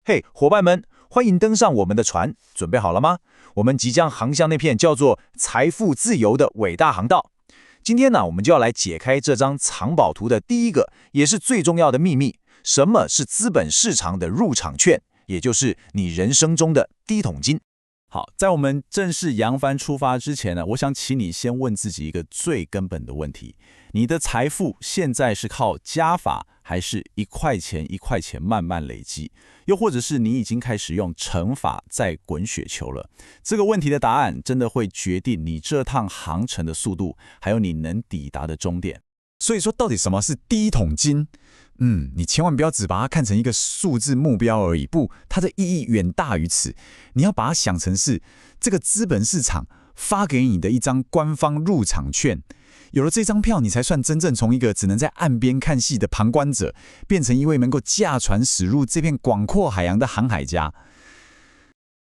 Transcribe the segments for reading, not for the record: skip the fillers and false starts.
嘿，伙伴们，欢迎登上我们的船，准备好了吗？我们即将航向那片叫做财富自由的伟大航道。今天呢，我们就要来解开这张藏宝图的第一个，也是最重要的秘密：什么是资本市场的入场券，也就是你人生中的第一桶金。好，在我们正式扬帆出发之前呢，我想请你先问自己一个最根本的问题：你的财富现在是靠加法，还是一块钱一块钱慢慢累积？又或者是你已经开始用乘法在滚雪球了？这个问题的答案真的会决定你这趟航程的速度，还有你能抵达的终点。所以说，到底什么是第一桶金？你千万不要只把它看成一个数字目标而已，不，它的意义远大于此。你要把它想成是这个资本市场发给你的一张官方入场券。有了这张票，你才算真正从一个只能在岸边看戏的旁观者，变成一位能够驾船驶入这片广阔海洋的航海家。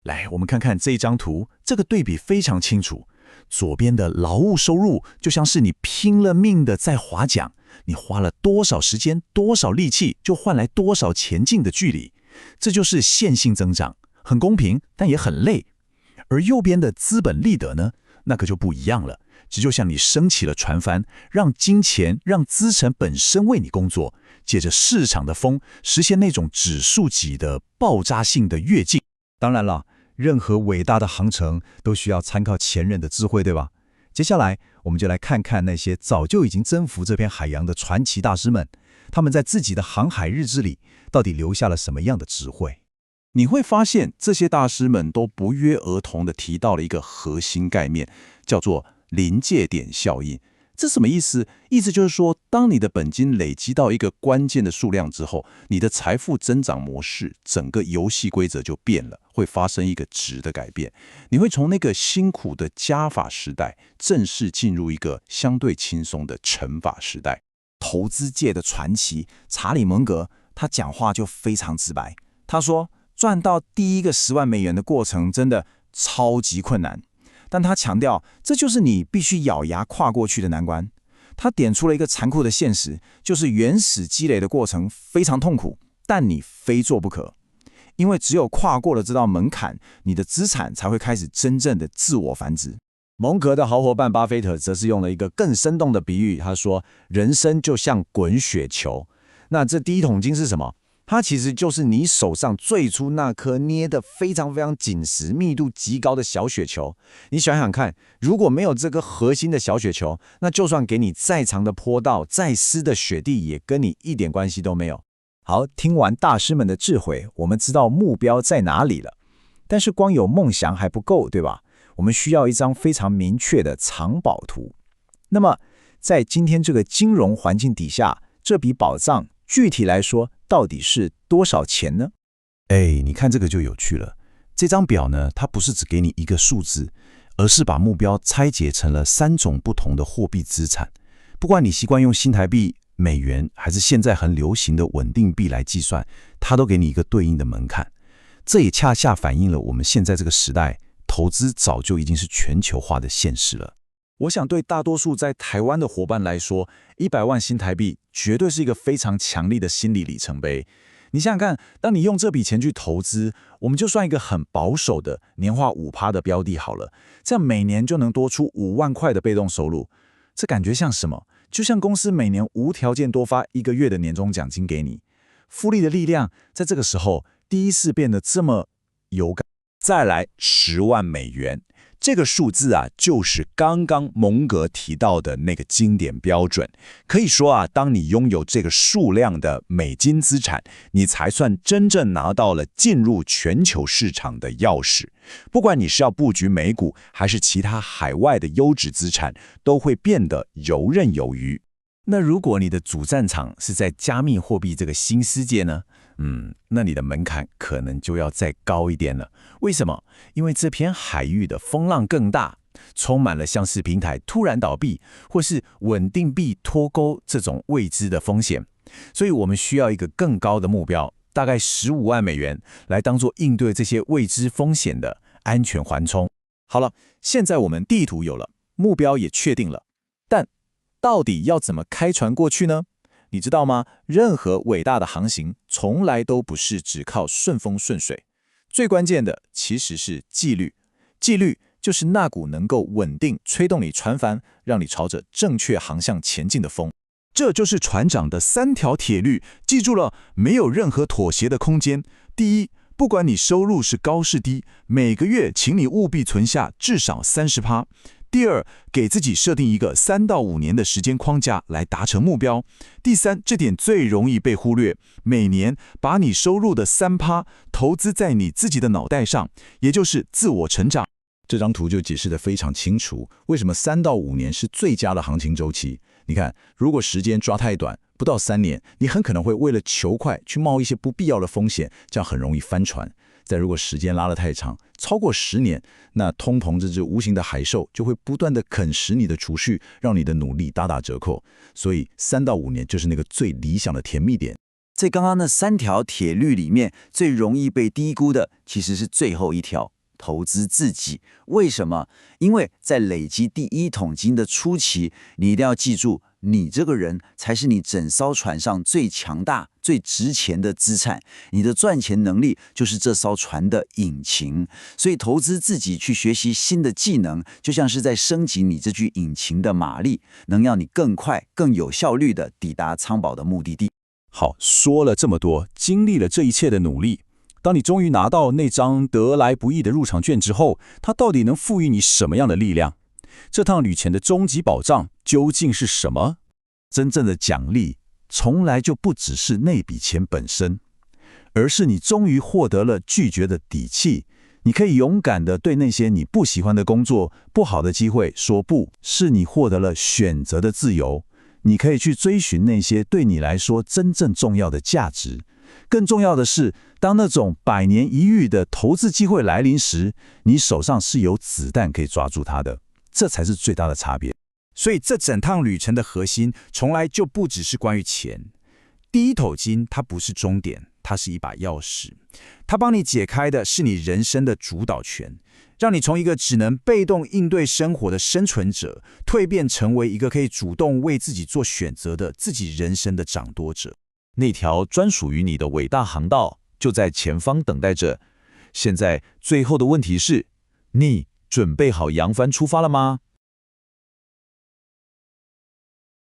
来，我们看看这一张图，这个对比非常清楚。左边的劳务收入，就像是你拼了命的在划桨，你花了多少时间、多少力气，就换来多少前进的距离，这就是线性增长，很公平，但也很累。而右边的资本利得呢，那可就不一样了，这就像你升起了船帆，让金钱、让资产本身为你工作，借着市场的风，实现那种指数级的爆炸性的跃进。当然了，任何伟大的航程都需要参考前人的智慧，对吧？接下来，我们就来看看那些早就已经征服这片海洋的传奇大师们，他们在自己的航海日志里到底留下了什么样的智慧。你会发现，这些大师们都不约而同地提到了一个核心概念，叫做临界点效应。这什么意思？意思就是说，当你的本金累积到一个关键的数量之后，你的财富增长模式，整个游戏规则就变了，会发生一个质的改变。你会从那个辛苦的加法时代，正式进入一个相对轻松的乘法时代。投资界的传奇查理·蒙格，他讲话就非常直白。他说，赚到第一个10万美元的过程真的超级困难。但他强调，这就是你必须咬牙跨过去的难关。他点出了一个残酷的现实，就是原始积累的过程非常痛苦，但你非做不可。因为只有跨过了这道门槛，你的资产才会开始真正的自我繁殖。蒙格的好伙伴巴菲特则是用了一个更生动的比喻，他说，人生就像滚雪球。那这第一桶金是什么？它其实就是你手上最初那颗捏得非常非常紧实、密度极高的小雪球。你想想看，如果没有这个核心的小雪球，那就算给你再长的坡道、再湿的雪地，也跟你一点关系都没有。好，听完大师们的智慧，我们知道目标在哪里了。但是光有梦想还不够，对吧？我们需要一张非常明确的藏宝图。那么，在今天这个金融环境底下，这笔宝藏具体来说，到底是多少钱呢？你看这个就有趣了。这张表呢，它不是只给你一个数字，而是把目标拆解成了3种不同的货币资产。不管你习惯用新台币、美元，还是现在很流行的稳定币来计算，它都给你一个对应的门槛。这也恰恰反映了我们现在这个时代，投资早就已经是全球化的现实了。我想对大多数在台湾的伙伴来说，100万新台币绝对是一个非常强力的心理里程碑。你想想看，当你用这笔钱去投资，我们就算一个很保守的年化5%的标的好了，这样每年就能多出5万块的被动收入。这感觉像什么？就像公司每年无条件多发1个月的年终奖金给你。复利的力量在这个时候第一次变得这么有感。再来10万美元。这个数字啊，就是刚刚蒙格提到的那个经典标准。可以说啊，当你拥有这个数量的美金资产，你才算真正拿到了进入全球市场的钥匙。不管你是要布局美股，还是其他海外的优质资产，都会变得游刃有余。那如果你的主战场是在加密货币这个新世界呢？那你的门槛可能就要再高一点了。为什么？因为这片海域的风浪更大，充满了像是平台突然倒闭，或是稳定币脱钩这种未知的风险。所以我们需要一个更高的目标，大概15万美元，来当做应对这些未知风险的安全缓冲。好了，现在我们地图有了，目标也确定了，但到底要怎么开船过去呢？你知道吗？任何伟大的航行从来都不是只靠顺风顺水，最关键的其实是纪律。纪律就是那股能够稳定吹动你船帆，让你朝着正确航向前进的风。这就是船长的3条铁律，记住了，没有任何妥协的空间。第一，不管你收入是高是低，每个月请你务必存下至少30%。第二，给自己设定一个3到5年的时间框架来达成目标。第三，这点最容易被忽略，每年把你收入的3%投资在你自己的脑袋上，也就是自我成长。这张图就解释得非常清楚，为什么3到5年是最佳的行情周期。你看，如果时间抓太短，不到3年，你很可能会为了求快去冒一些不必要的风险，这样很容易翻船。再如果时间拉得太长，超过10年，那通膨这只无形的海兽就会不断地啃食你的储蓄，让你的努力大打折扣。所以3到5年就是那个最理想的甜蜜点。在刚刚那3条铁律里面，最容易被低估的其实是最后一条。投资自己，为什么？因为在累积第一桶金的初期，你一定要记住，你这个人才是你整艘船上最强大、最值钱的资产。你的赚钱能力就是这艘船的引擎。所以，投资自己去学习新的技能，就像是在升级你这具引擎的马力，能让你更快、更有效率地抵达仓宝的目的地。好，说了这么多，经历了这一切的努力，当你终于拿到那张得来不易的入场券之后，它到底能赋予你什么样的力量？这趟旅程的终极保障究竟是什么？真正的奖励从来就不只是那笔钱本身，而是你终于获得了拒绝的底气。你可以勇敢地对那些你不喜欢的工作、不好的机会说不，是你获得了选择的自由。你可以去追寻那些对你来说真正重要的价值。更重要的是，当那种100年一遇的投资机会来临时，你手上是有子弹可以抓住它的，这才是最大的差别。所以这整趟旅程的核心，从来就不只是关于钱。第一桶金它不是终点，它是一把钥匙，它帮你解开的是你人生的主导权，让你从一个只能被动应对生活的生存者，蜕变成为一个可以主动为自己做选择的自己人生的掌舵者。那条专属于你的伟大航道就在前方等待着。现在最后的问题是，你准备好扬帆出发了吗？